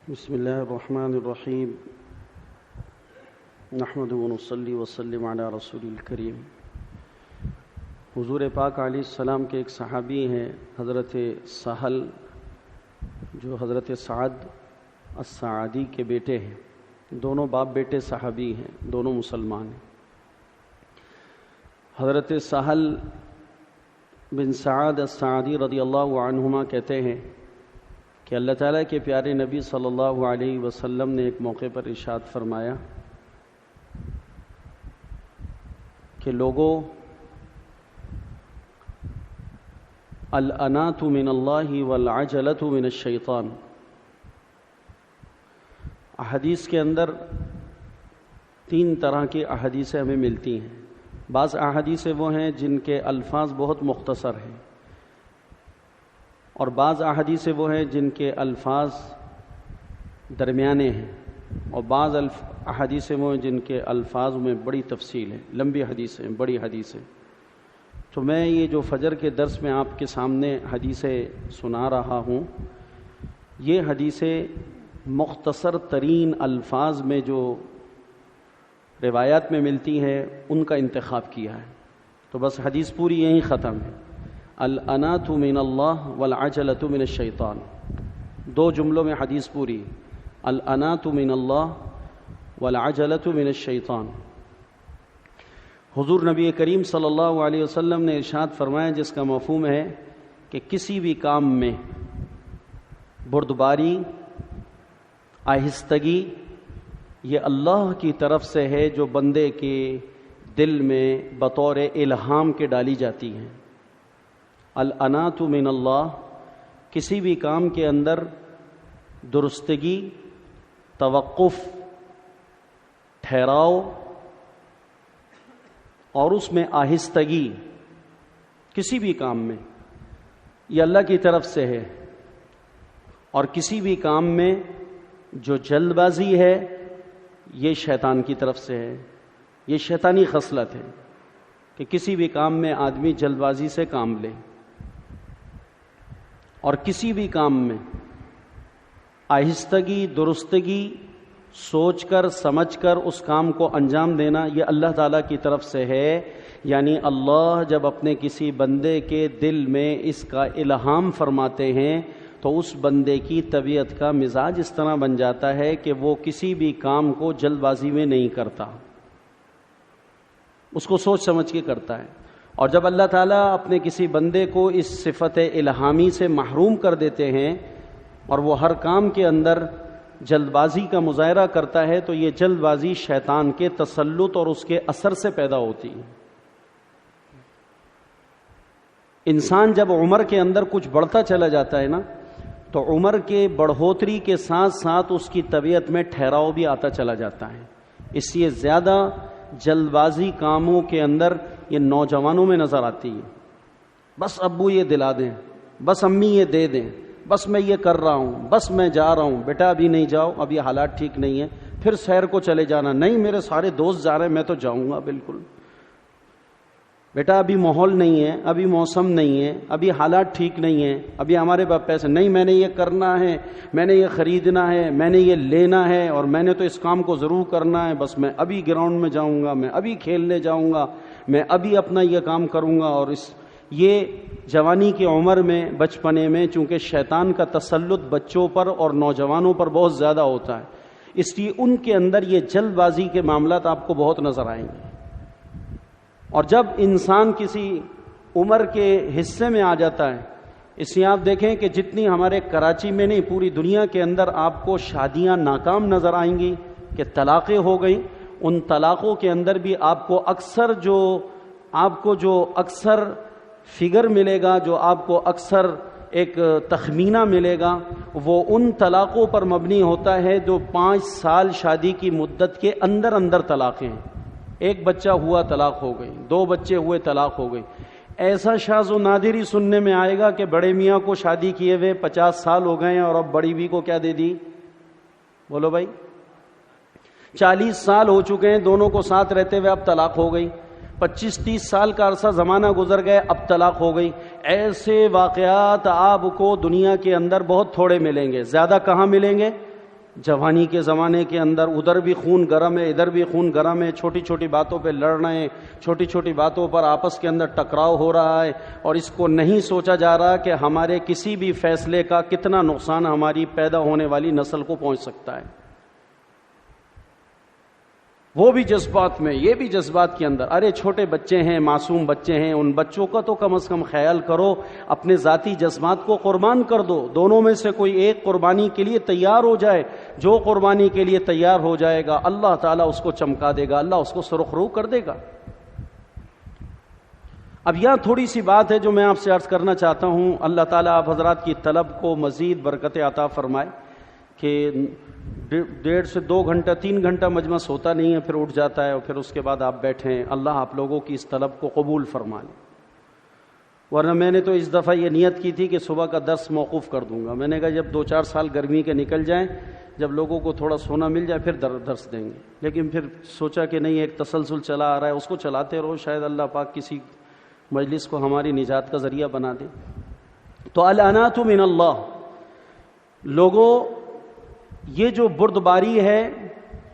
بسم اللہ الرحمن الرحیم نحمد ونصلی وسلم علی رسول الکریم۔ حضور پاک علیہ السلام کے ایک صحابی ہیں حضرت سہل، جو حضرت سعد السعدی کے بیٹے ہیں۔ دونوں باپ بیٹے صحابی ہیں، دونوں مسلمان ہیں۔ حضرت سہل بن سعد السعدی رضی اللہ عنہما کہتے ہیں کہ اللہ تعالیٰ کے پیارے نبی صلی اللہ علیہ وسلم نے ایک موقع پر ارشاد فرمایا کہ لوگوں، الانات من اللہ والعجلۃ من الشیطان۔ احادیث کے اندر تین طرح کی احادیثیں ہمیں ملتی ہیں۔ بعض احادیثیں وہ ہیں جن کے الفاظ بہت مختصر ہیں، اور بعض احادیثیں وہ ہیں جن کے الفاظ درمیانے ہیں، اور بعض احادیثیں وہ ہیں جن کے الفاظ میں بڑی تفصیل ہے، لمبی حدیثیں، بڑی حدیثیں۔ تو میں یہ جو فجر کے درس میں آپ کے سامنے حدیثیں سنا رہا ہوں، یہ حدیثیں مختصر ترین الفاظ میں جو روایات میں ملتی ہیں ان کا انتخاب کیا ہے۔ تو بس حدیث پوری یہیں ختم ہے، الانات من اللہ والعجلۃ من الشیطان۔ دو جملوں میں حدیث پوری، الانات من اللہ والعجلۃ من الشیطان۔ حضور نبی کریم صلی اللہ علیہ وسلم نے ارشاد فرمایا، جس کا مفہوم ہے کہ کسی بھی کام میں بردباری، آہستگی، یہ اللہ کی طرف سے ہے جو بندے کے دل میں بطور الہام کے ڈالی جاتی ہیں۔ الانات من اللہ، کسی بھی کام کے اندر درستگی، توقف، ٹھہراؤ اور اس میں آہستگی، کسی بھی کام میں، یہ اللہ کی طرف سے ہے۔ اور کسی بھی کام میں جو جلد بازی ہے، یہ شیطان کی طرف سے ہے۔ یہ شیطانی خصلت ہے کہ کسی بھی کام میں آدمی جلد بازی سے کام لے، اور کسی بھی کام میں آہستگی، درستگی، سوچ کر سمجھ کر اس کام کو انجام دینا، یہ اللہ تعالیٰ کی طرف سے ہے۔ یعنی اللہ جب اپنے کسی بندے کے دل میں اس کا الہام فرماتے ہیں تو اس بندے کی طبیعت کا مزاج اس طرح بن جاتا ہے کہ وہ کسی بھی کام کو جلد بازی میں نہیں کرتا، اس کو سوچ سمجھ کے کرتا ہے۔ اور جب اللہ تعالیٰ اپنے کسی بندے کو اس صفت الہامی سے محروم کر دیتے ہیں اور وہ ہر کام کے اندر جلد بازی کا مظاہرہ کرتا ہے، تو یہ جلد بازی شیطان کے تسلط اور اس کے اثر سے پیدا ہوتی ہے۔ انسان جب عمر کے اندر کچھ بڑھتا چلا جاتا ہے نا، تو عمر کے بڑھوتری کے ساتھ ساتھ اس کی طبیعت میں ٹھہراؤ بھی آتا چلا جاتا ہے۔ اس لیے زیادہ جلد بازی کاموں کے اندر یہ نوجوانوں میں نظر آتی ہے۔ بس ابو یہ دلا دیں، بس امی یہ دے دیں، بس میں یہ کر رہا ہوں، بس میں جا رہا ہوں۔ بیٹا ابھی نہیں جاؤ، ابھی حالات ٹھیک نہیں ہیں۔ پھر سیر کو چلے جانا، نہیں میرے سارے دوست جا رہے ہیں، میں تو جاؤں گا بالکل۔ بیٹا ابھی ماحول نہیں ہے، ابھی موسم نہیں ہے، ابھی حالات ٹھیک نہیں ہیں، ابھی ہمارے پاس پیسے نہیں، میں نے یہ کرنا ہے، میں نے یہ خریدنا ہے، میں نے یہ لینا ہے، اور میں نے تو اس کام کو ضرور کرنا ہے، بس میں ابھی گراؤنڈ میں جاؤں گا، میں ابھی کھیلنے جاؤں گا، میں ابھی اپنا یہ کام کروں گا۔ اور یہ جوانی کی عمر میں، بچپنے میں، چونکہ شیطان کا تسلط بچوں پر اور نوجوانوں پر بہت زیادہ ہوتا ہے، اس لیے ان کے اندر یہ جلد بازی کے معاملات آپ کو بہت نظر آئیں گے۔ اور جب انسان کسی عمر کے حصے میں آ جاتا ہے، اس لیے آپ دیکھیں کہ جتنی ہمارے کراچی میں نہیں، پوری دنیا کے اندر آپ کو شادیاں ناکام نظر آئیں گی کہ طلاقیں ہو گئیں۔ ان طلاقوں کے اندر بھی آپ کو اکثر فگر ملے گا، جو آپ کو اکثر ایک تخمینہ ملے گا، وہ ان طلاقوں پر مبنی ہوتا ہے جو 5 سال شادی کی مدت کے اندر اندر طلاقیں ہیں۔ ایک بچہ ہوا طلاق ہو گئی، 2 بچے ہوئے طلاق ہو گئی۔ ایسا شاذ و نادر ہی سننے میں آئے گا کہ بڑے میاں کو شادی کیے ہوئے 50 سال ہو گئے ہیں اور اب بڑی بھی کو کیا دے دی؟ بولو بھائی، 40 سال ہو چکے ہیں، دونوں کو ساتھ رہتے ہوئے اب طلاق ہو گئی۔ 25-30 سال کا عرصہ زمانہ گزر گئے، اب طلاق ہو گئی۔ ایسے واقعات آپ کو دنیا کے اندر بہت تھوڑے ملیں گے، زیادہ کہاں ملیں گے؟ جوانی کے زمانے کے اندر ادھر بھی خون گرم ہے ادھر بھی خون گرم ہے، چھوٹی چھوٹی باتوں پہ لڑ رہے ہیں، چھوٹی چھوٹی باتوں پر آپس کے اندر ٹکراؤ ہو رہا ہے، اور اس کو نہیں سوچا جا رہا کہ ہمارے کسی بھی فیصلے کا کتنا نقصان ہماری پیدا ہونے والی نسل کو پہنچ سکتا ہے۔ وہ بھی جذبات میں، یہ بھی جذبات کے اندر۔ ارے چھوٹے بچے ہیں، معصوم بچے ہیں، ان بچوں کا تو کم از کم خیال کرو، اپنے ذاتی جذبات کو قربان کر دو۔ دونوں میں سے کوئی ایک قربانی کے لیے تیار ہو جائے، جو قربانی کے لیے تیار ہو جائے گا اللہ تعالیٰ اس کو چمکا دے گا، اللہ اس کو سرخ رو کر دے گا۔ اب یہاں تھوڑی سی بات ہے جو میں آپ سے عرض کرنا چاہتا ہوں، اللہ تعالیٰ آپ حضرات کی طلب کو مزید برکت عطا فرمائے کہ 1.5 سے 2 گھنٹہ 3 گھنٹہ مجمع ہوتا نہیں ہے، پھر اٹھ جاتا ہے اور پھر اس کے بعد آپ بیٹھیں۔ اللہ آپ لوگوں کی اس طلب کو قبول فرما لے۔ ورنہ میں نے تو اس دفعہ یہ نیت کی تھی کہ صبح کا درس موقوف کر دوں گا، میں نے کہا جب 2-4 سال گرمی کے نکل جائیں، جب لوگوں کو تھوڑا سونا مل جائے پھر درس دیں گے، لیکن پھر سوچا کہ نہیں، ایک تسلسل چلا آ رہا ہے، اس کو چلاتے رہو، شاید اللہ پاک کسی مجلس کو ہماری نجات کا ذریعہ بنا دے۔ تو الانات من اللہ، لوگوں یہ جو بردباری ہے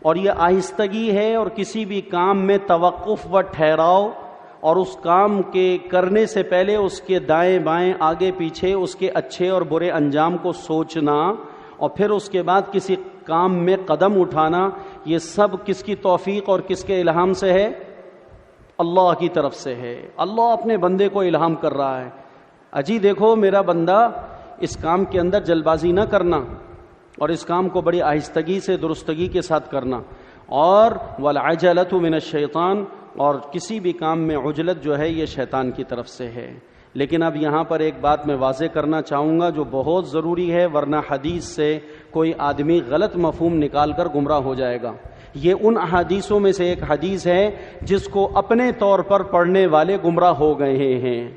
اور یہ آہستگی ہے اور کسی بھی کام میں توقف و ٹھہراؤ، اور اس کام کے کرنے سے پہلے اس کے دائیں بائیں آگے پیچھے اس کے اچھے اور برے انجام کو سوچنا، اور پھر اس کے بعد کسی کام میں قدم اٹھانا، یہ سب کس کی توفیق اور کس کے الہام سے ہے؟ اللہ کی طرف سے ہے۔ اللہ اپنے بندے کو الہام کر رہا ہے، اجی دیکھو میرا بندہ، اس کام کے اندر جلد بازی نہ کرنا، اور اس کام کو بڑی آہستگی سے درستگی کے ساتھ کرنا، اور والعجلۃ من الشیطان، اور کسی بھی کام میں عجلت جو ہے یہ شیطان کی طرف سے ہے۔ لیکن اب یہاں پر ایک بات میں واضح کرنا چاہوں گا جو بہت ضروری ہے، ورنہ حدیث سے کوئی آدمی غلط مفہوم نکال کر گمراہ ہو جائے گا۔ یہ ان احادیثوں میں سے ایک حدیث ہے جس کو اپنے طور پر پڑھنے والے گمراہ ہو گئے ہیں۔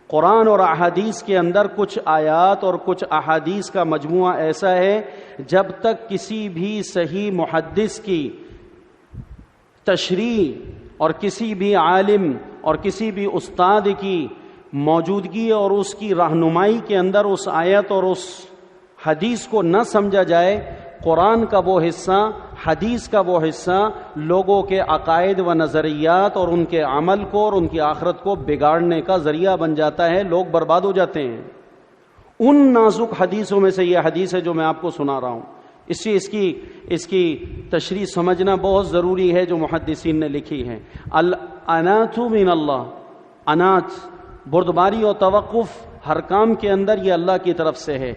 قرآن اور احادیث کے اندر کچھ آیات اور کچھ احادیث کا مجموعہ ایسا ہے، جب تک کسی بھی صحیح محدث کی تشریح اور کسی بھی عالم اور کسی بھی استاد کی موجودگی اور اس کی رہنمائی کے اندر اس آیت اور اس حدیث کو نہ سمجھا جائے، قرآن کا وہ حصہ، حدیث کا وہ حصہ لوگوں کے عقائد و نظریات اور ان کے عمل کو اور ان کی آخرت کو بگاڑنے کا ذریعہ بن جاتا ہے، لوگ برباد ہو جاتے ہیں۔ ان نازک حدیثوں میں سے یہ حدیث ہے جو میں آپ کو سنا رہا ہوں، اس سے اس کی تشریح سمجھنا بہت ضروری ہے جو محدثین نے لکھی ہے۔ الانات من اللہ، انات بردباری اور توقف ہر کام کے اندر یہ اللہ کی طرف سے ہے۔